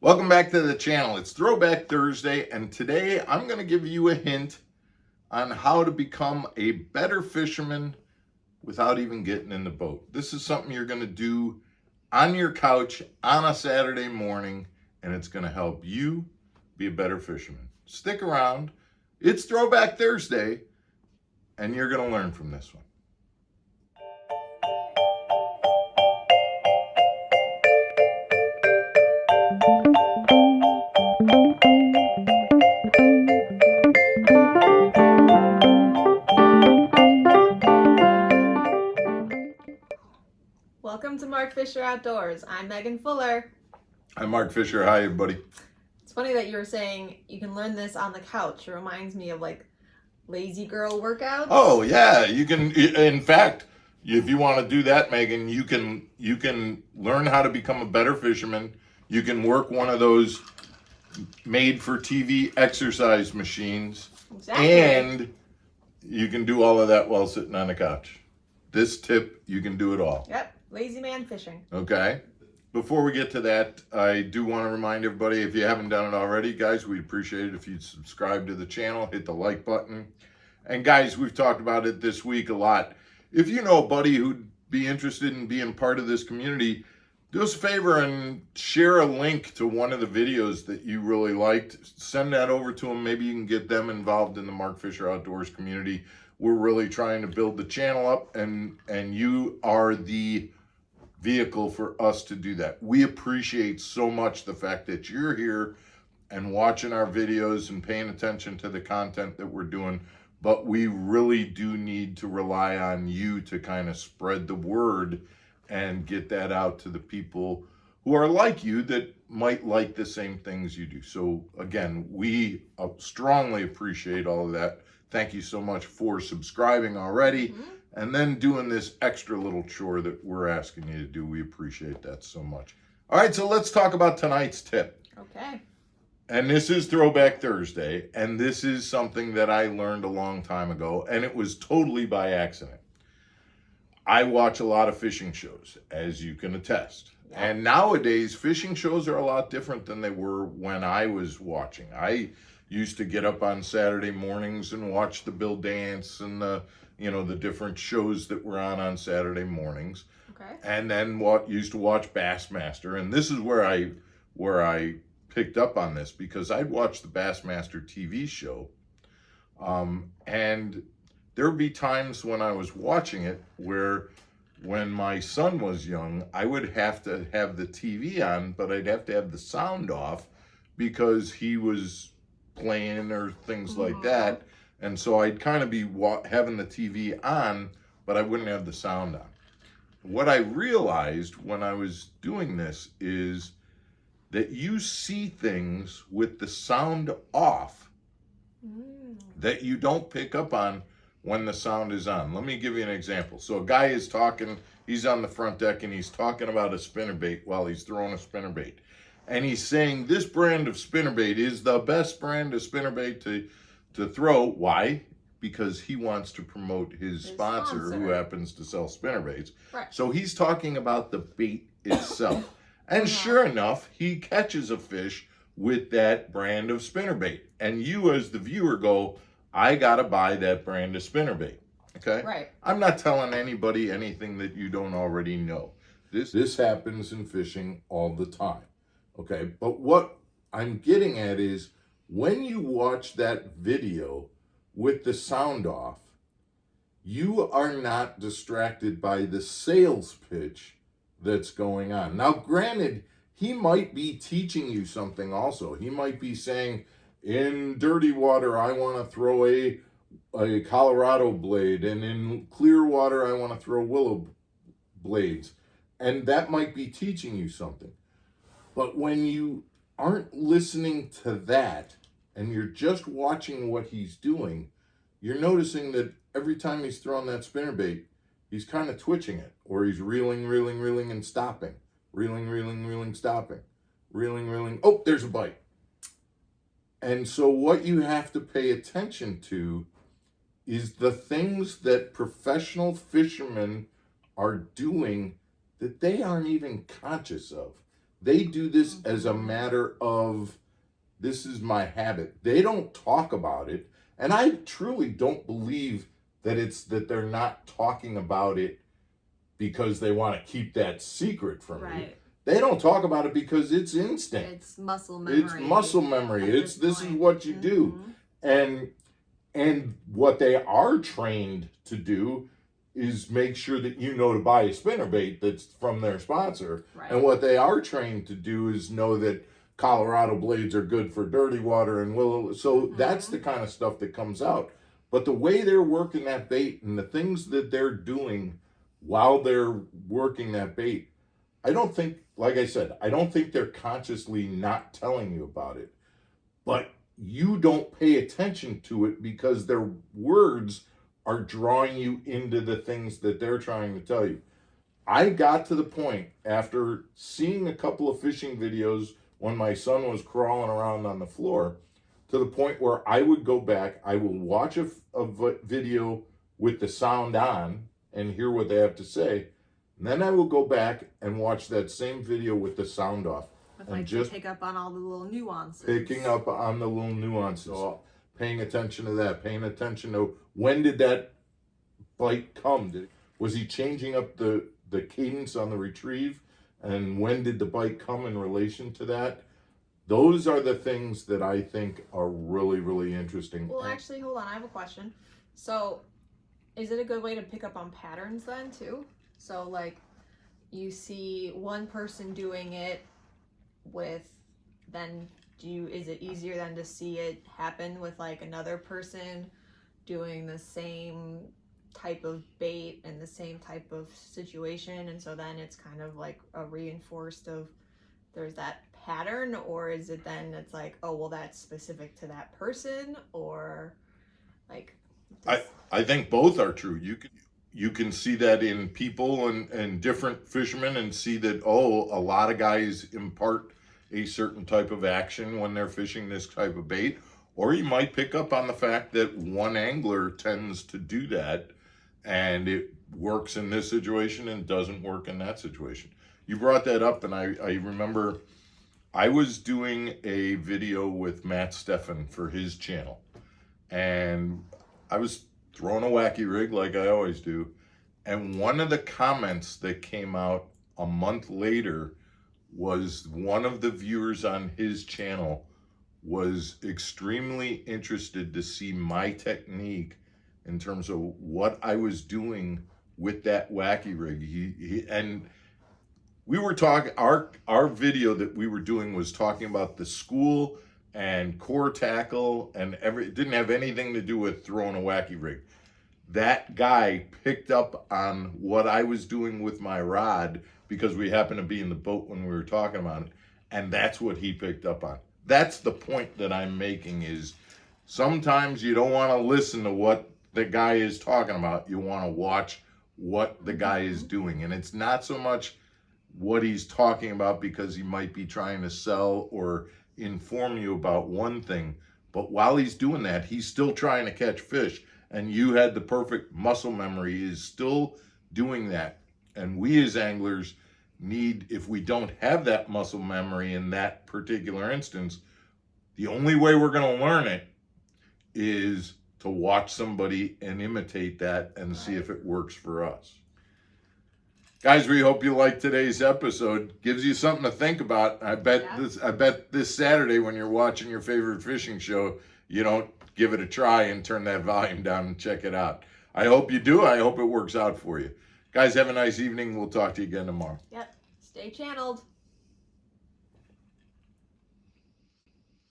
Welcome back to the channel. It's Throwback Thursday, and today I'm going to give you a hint on how to become a better fisherman without even getting in the boat. This is something you're going to do on your couch on a Saturday morning, and it's going to help you be a better fisherman. Stick around. It's Throwback Thursday, and you're going to learn from this one. Welcome to Mark Fisher Outdoors. I'm Megan Fuller. I'm Mark Fisher. Hi, everybody. It's funny that you were saying you can learn this on the couch. It reminds me of like lazy girl workouts. Oh yeah, you can. In fact, if you want to do that, Megan, you can learn how to become a better fisherman. You can work one of those made-for-TV exercise machines, Exactly. and you can do all of that while sitting on the couch. This tip, you can do it all. Yep, lazy man fishing. Okay. Before we get to that, I do want to remind everybody, if you haven't done it already, guys, we'd appreciate it if you'd subscribe to the channel, hit the like button. And guys, we've talked about it this week a lot. If you know a buddy who'd be interested in being part of this community, do us a favor and share a link to one of the videos that you really liked. Send that over to them. Maybe you can get them involved in the Mark Fisher Outdoors community. We're really trying to build the channel up, and you are the vehicle for us to do that. We appreciate so much the fact that you're here and watching our videos and paying attention to the content that we're doing, but we really do need to rely on you to kind of spread the word and get that out to the people who are like you that might like the same things you do. So again, we strongly appreciate all of that. Thank you so much for subscribing already. And then doing this extra little chore that we're asking you to do. We appreciate that so much. All right, so let's talk about tonight's tip. Okay. And this is Throwback Thursday, and this is something that I learned a long time ago, and it was totally by accident. I watch a lot of fishing shows, as you can attest. Yeah. And nowadays, fishing shows are a lot different than they were when I was watching. I used to get up on Saturday mornings and watch the Bill Dance and the different shows that were on Saturday mornings. Okay. And then used to watch Bassmaster. And this is where I picked up on this, because I'd watch the Bassmaster TV show. And there would be times when I was watching it where when my son was young, I would have to have the TV on, but I'd have to have the sound off because he was playing or things like that. And so I'd kind of be having the TV on, but I wouldn't have the sound on. What I realized when I was doing this is that you see things with the sound off that you don't pick up on when the sound is on. Let me give you an example. So a guy is talking, he's on the front deck and he's talking about a spinnerbait while he's throwing a spinnerbait. And he's saying this brand of spinnerbait is the best brand of spinnerbait to throw. Why? Because he wants to promote his sponsor who happens to sell spinnerbaits. Right. So he's talking about the bait itself. And sure enough, he catches a fish with that brand of spinnerbait. And you as the viewer go, I gotta buy that brand of spinnerbait. Okay? Right. I'm not telling anybody anything that you don't already know. This happens in fishing all the time. Okay, but what I'm getting at is when you watch that video with the sound off, you are not distracted by the sales pitch that's going on. Now, granted, he might be teaching you something also. He might be saying, in dirty water, I want to throw a Colorado blade, and in clear water, I want to throw willow blades. And that might be teaching you something. But when you aren't listening to that and you're just watching what he's doing, you're noticing that every time he's throwing that spinnerbait, he's kind of twitching it, or he's reeling, and stopping. Reeling, stopping. Reeling. Oh, there's a bite. And so what you have to pay attention to is the things that professional fishermen are doing that they aren't even conscious of. They do this as a matter of, this is my habit. They don't talk about it. And I truly don't believe that it's that they're not talking about it because they want to keep that secret from you. They don't talk about it because it's instinct. It's muscle memory. It's muscle memory. It's this is what you do. And what they are trained to do is make sure that you know to buy a spinnerbait that's from their sponsor. And what they are trained to do is know that Colorado blades are good for dirty water and willow. So that's the kind of stuff that comes out. But the way they're working that bait and the things that they're doing while they're working that bait, I don't think, like I said, I don't think they're consciously not telling you about it. But you don't pay attention to it because their words are drawing you into the things that they're trying to tell you. I got to the point after seeing a couple of fishing videos when my son was crawling around on the floor, to the point where I would go back, I will watch a video with the sound on and hear what they have to say. And then I will go back and watch that same video with the sound off. And just pick up on all the little nuances. Picking up on the little nuances. So paying attention to that, paying attention to when did that bite come? Was he changing up the cadence on the retrieve? And when did the bite come in relation to that? Those are the things that I think are really, really interesting. Well, actually, hold on. I have a question. So, is it a good way to pick up on patterns then, too? So, like, you see one person doing it with, then is it easier then to see it happen with, like, another person doing the same type of bait and the same type of situation, and so then it's kind of like a reinforced of there's that pattern? Or is it then it's like, oh well, that's specific to that person? Or like I think both are true. You can see that in people and different fishermen, and see that, oh, a lot of guys impart a certain type of action when they're fishing this type of bait. Or you might pick up on the fact that one angler tends to do that, and it works in this situation and doesn't work in that situation. You brought that up, and I remember I was doing a video with Matt Steffen for his channel, and I was throwing a wacky rig like I always do, and one of the comments that came out a month later was one of the viewers on his channel was extremely interested to see my technique in terms of what I was doing with that wacky rig. And we were talking, our video that we were doing was talking about the school and core tackle and it didn't have anything to do with throwing a wacky rig. That guy picked up on what I was doing with my rod because we happened to be in the boat when we were talking about it, and that's what he picked up on. That's the point that I'm making, is sometimes you don't want to listen to what the guy is talking about. You want to watch what the guy is doing. And it's not so much what he's talking about because he might be trying to sell or inform you about one thing. But while he's doing that, he's still trying to catch fish. And you had the perfect muscle memory, is still doing that. And we as anglers need, if we don't have that muscle memory in that particular instance, the only way we're going to learn it is to watch somebody and imitate that and see if it works for us. Guys, we hope you liked today's episode. Gives you something to think about. I bet this Saturday when you're watching your favorite fishing show, you don't give it a try and turn that volume down and check it out. I hope you do. I hope it works out for you. Guys, have a nice evening. We'll talk to you again tomorrow. Yep. Stay channeled.